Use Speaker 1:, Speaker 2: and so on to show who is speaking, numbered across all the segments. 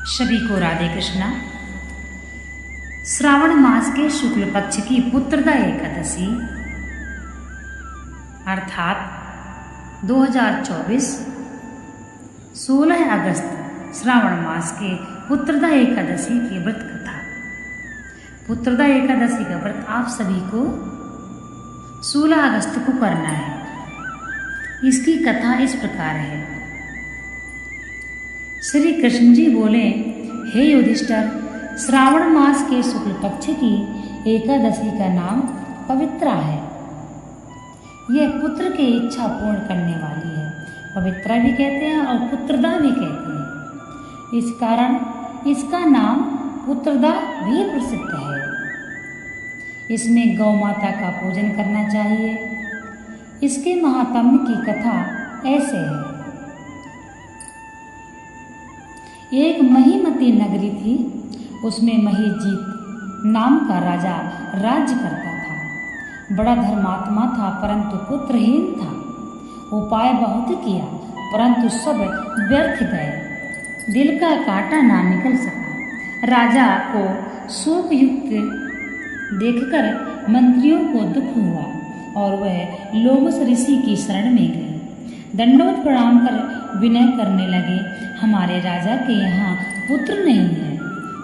Speaker 1: सभी को राधे कृष्णा। श्रावण मास के शुक्ल पक्ष की पुत्रदा एकादशी अर्थात 2024 16 अगस्त श्रावण मास के पुत्रदा एकादशी की व्रत कथा। पुत्रदा एकादशी का व्रत आप सभी को 16 अगस्त को करना है। इसकी कथा इस प्रकार है। श्री कृष्ण जी बोले, हे युधिष्ठिर, श्रावण मास के शुक्ल पक्ष की एकादशी का नाम पवित्रा है। यह पुत्र की इच्छा पूर्ण करने वाली है। पवित्रा भी कहते हैं और पुत्रदा भी कहते हैं। इस कारण इसका नाम पुत्रदा भी प्रसिद्ध है। इसमें गौ माता का पूजन करना चाहिए। इसके महात्म्य की कथा ऐसे है। एक महीमती नगरी थी। उसमें महीजीत नाम का राजा राज्य करता था। बड़ा धर्मात्मा था परंतु पुत्रहीन था। उपाय बहुत किया परंतु सब व्यर्थ गए। दिल का कांटा ना निकल सका। राजा को शोक युक्त देखकर मंत्रियों को दुख हुआ और वह लोमस ऋषि की शरण में गए। दंडवत प्रणाम कर विनय करने लगे, हमारे राजा के यहाँ पुत्र नहीं है।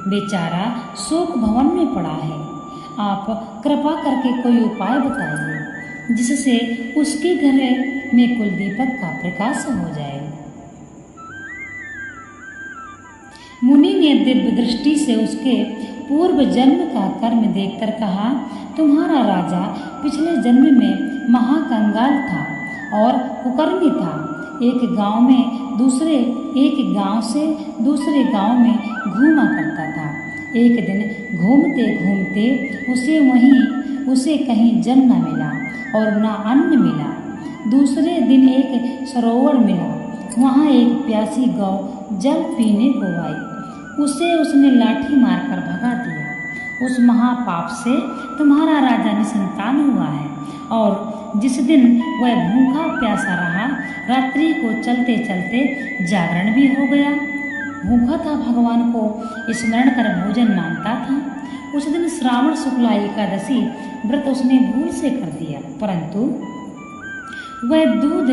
Speaker 1: बेचारा शोक भवन में पड़ा है। आप कृपा करके कोई उपाय बताइए जिससे उसके घर में कुल दीपक का प्रकाश हो जाए। मुनि ने दिव्य दृष्टि से उसके पूर्व जन्म का कर्म देखकर कहा, तुम्हारा राजा पिछले जन्म में महाकंगाल था और कुकर्मी था। एक गांव से दूसरे गांव में घूमा करता था। एक दिन घूमते घूमते उसे कहीं जल न मिला और न अन्न मिला। दूसरे दिन एक सरोवर मिला। वहाँ एक प्यासी गौ जल पीने को आई। उसने लाठी मारकर भगा दिया। उस महापाप से तुम्हारा राजा निसंतान हुआ है और जिस दिन वह भूखा प्यासा रहा, रात्रि को चलते चलते जागरण भी हो गया। भूखा था, भगवान को स्मरण कर भोजन मांगता था। उस दिन श्रावण शुक्ला एकादशी व्रत उसने भूल से कर दिया, परंतु वह दूध,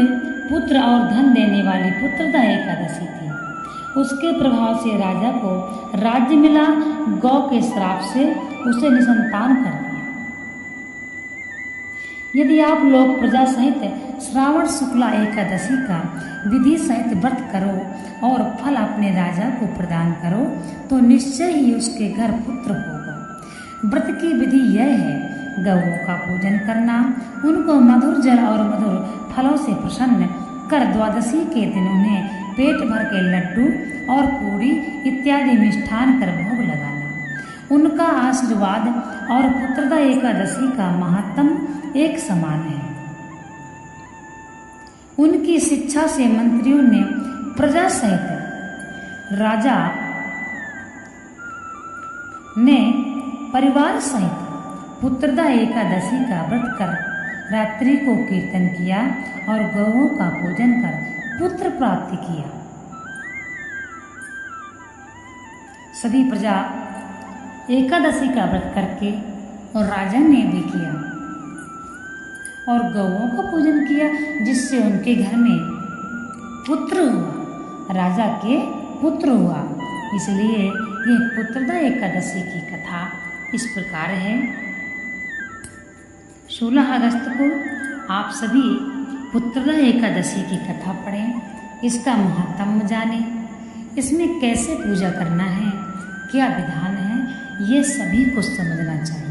Speaker 1: पुत्र और धन देने वाली पुत्रदा एकादशी थी। उसके प्रभाव से राजा को राज्य मिला। गौ के श्राप से उसे निसंतान कर दिया। यदि आप लोग प्रजा सहित श्रावण शुक्ला एकादशी का विधि सहित व्रत करो और फल अपने राजा को प्रदान करो तो निश्चय ही उसके घर पुत्र होगा। व्रत की विधि यह है, गौओं का पूजन करना, उनको मधुर जल और मधुर फलों से प्रसन्न कर द्वादशी के दिन उन्हें पेट भर के लड्डू और पूरी इत्यादि मिष्ठान कर भोग लगाना। उनका आशीर्वाद और पुत्रदा एकादशी का महात्म एक समान है। उनकी शिक्षा से मंत्रियों ने प्रजा सहित, राजा ने परिवार सहित पुत्रदा एकादशी का व्रत कर रात्रि को कीर्तन किया और गौओं का पूजन कर पुत्र प्राप्ति किया। सभी प्रजा एकादशी का व्रत करके और राजा ने भी किया और गौओं का पूजन किया, जिससे उनके घर में पुत्र हुआ, राजा के पुत्र हुआ। इसलिए यह पुत्रदा एकादशी की कथा इस प्रकार है। 16 अगस्त को आप सभी पुत्रदा एकादशी की कथा पढ़ें, इसका महात्म्य जानें, इसमें कैसे पूजा करना है, क्या विधान है, ये सभी को समझना चाहिए।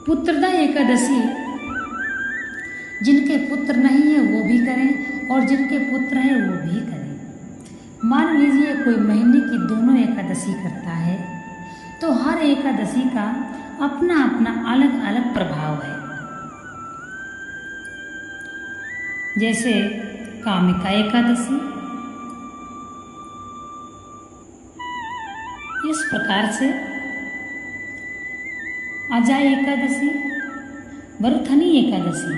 Speaker 1: पुत्रदा एकादशी जिनके पुत्र नहीं है वो भी करें और जिनके पुत्र हैं वो भी करें। मान लीजिए कोई महीने की दोनों एकादशी करता है तो हर एकादशी का अपना अपना अलग अलग प्रभाव है। जैसे कामिका एकादशी, इस प्रकार से अजय एकादशी, वरुथनी एकादशी,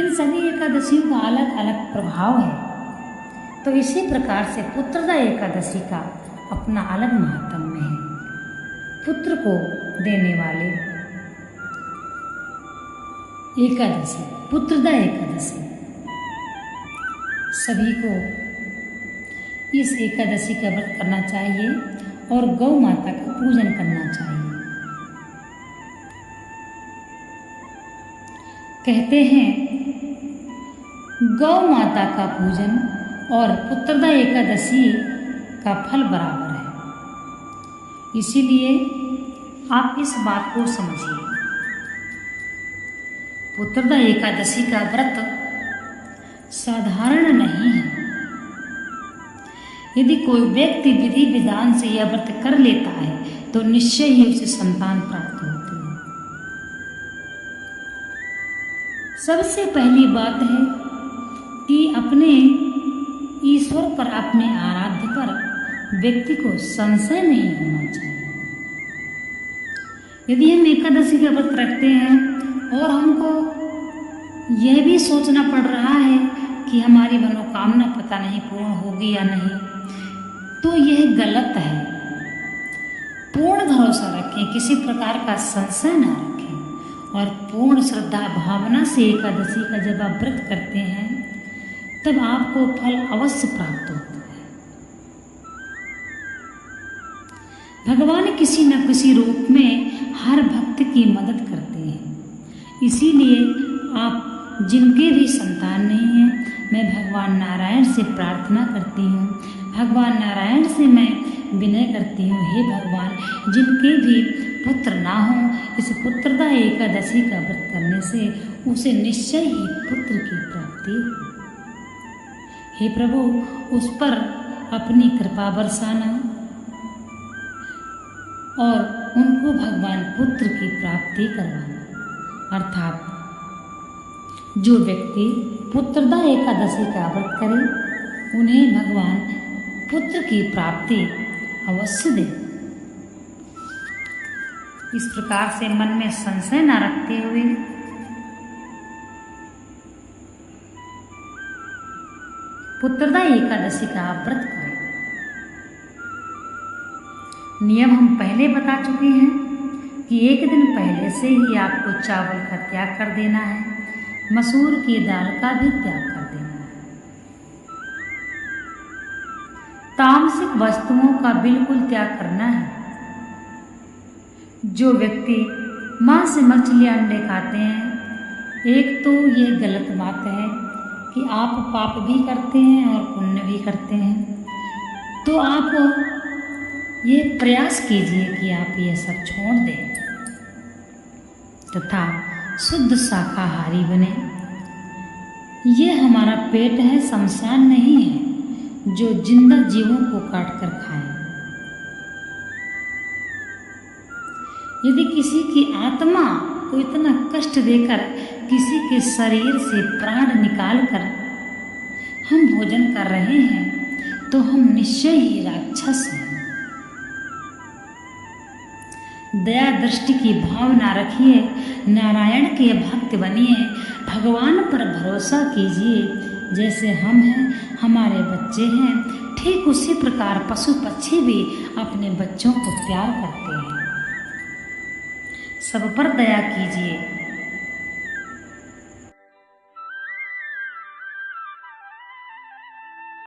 Speaker 1: इन सभी एकादशियों का अलग अलग प्रभाव है। तो इसी प्रकार से पुत्रदा एकादशी का अपना अलग महात्म्य है। पुत्र को देने वाले एकादशी, पुत्रदा एकादशी, सभी को इस एकादशी का व्रत करना चाहिए और गौ माता का पूजन करना चाहिए। कहते हैं गौ माता का पूजन और पुत्रदा एकादशी का फल बराबर है। इसीलिए आप इस बात को समझिए, पुत्रदा एकादशी का व्रत साधारण नहीं है। यदि कोई व्यक्ति विधि विधान से यह व्रत कर लेता है तो निश्चय ही उसे संतान प्राप्त होती है। सबसे पहली बात है कि अपने ईश्वर पर, अपने आराध्य पर व्यक्ति को संशय नहीं होना चाहिए। यदि हम एकादशी का व्रत रखते हैं और हमको यह भी सोचना पड़ रहा है कि हमारी मनोकामना पता नहीं पूर्ण होगी या नहीं, तो यह गलत है। पूर्ण भरोसा रखें, किसी प्रकार का संशय ना रखें और पूर्ण श्रद्धा भावना से एकादशी का जब आप व्रत करते हैं तब आपको फल अवश्य प्राप्त होता है। भगवान किसी न किसी रूप में हर भक्त की मदद करते हैं। इसीलिए आप जिनके भी संतान नहीं हैं, मैं भगवान नारायण से प्रार्थना करती हूँ, भगवान नारायण से मैं विनय करती हूँ, हे भगवान, जिनके भी पुत्र ना हो, इस पुत्रदा एकादशी का व्रत करने से उसे निश्चय ही पुत्र की प्राप्ति हो। हे प्रभु, उस पर अपनी कृपा बरसाना और उनको भगवान पुत्र की प्राप्ति करवाना। अर्थात जो व्यक्ति पुत्रदा एकादशी का व्रत करे उन्हें भगवान पुत्र की प्राप्ति अवश्य दे। इस प्रकार से मन में संशय न रखते हुए पुत्रदा एकादशी का व्रत करें। नियम हम पहले बता चुके हैं कि एक दिन पहले से ही आपको चावल का त्याग कर देना है, मसूर की दाल का भी त्याग कर देना है, तामसिक वस्तुओं का बिल्कुल त्याग करना है। जो व्यक्ति मांस मछली अंडे खाते हैं, एक तो यह गलत बात है कि आप पाप भी करते हैं और पुण्य भी करते हैं। तो आप ये प्रयास कीजिए कि आप ये सब छोड़ दें तथा शुद्ध शाकाहारी बने। ये हमारा पेट है, शमशान नहीं है जो जिंदा जीवों को काट कर खाए। यदि किसी की आत्मा को इतना कष्ट देकर किसी के शरीर से प्राण निकालकर हम भोजन कर रहे हैं तो हम निश्चय ही राक्षस हैं। दया दृष्टि की भावना रखिए, नारायण के भक्त बनिए, भगवान पर भरोसा कीजिए। जैसे हम हैं, हमारे बच्चे हैं, ठीक उसी प्रकार पशु पक्षी भी अपने बच्चों को प्यार करते हैं। सब पर दया कीजिए,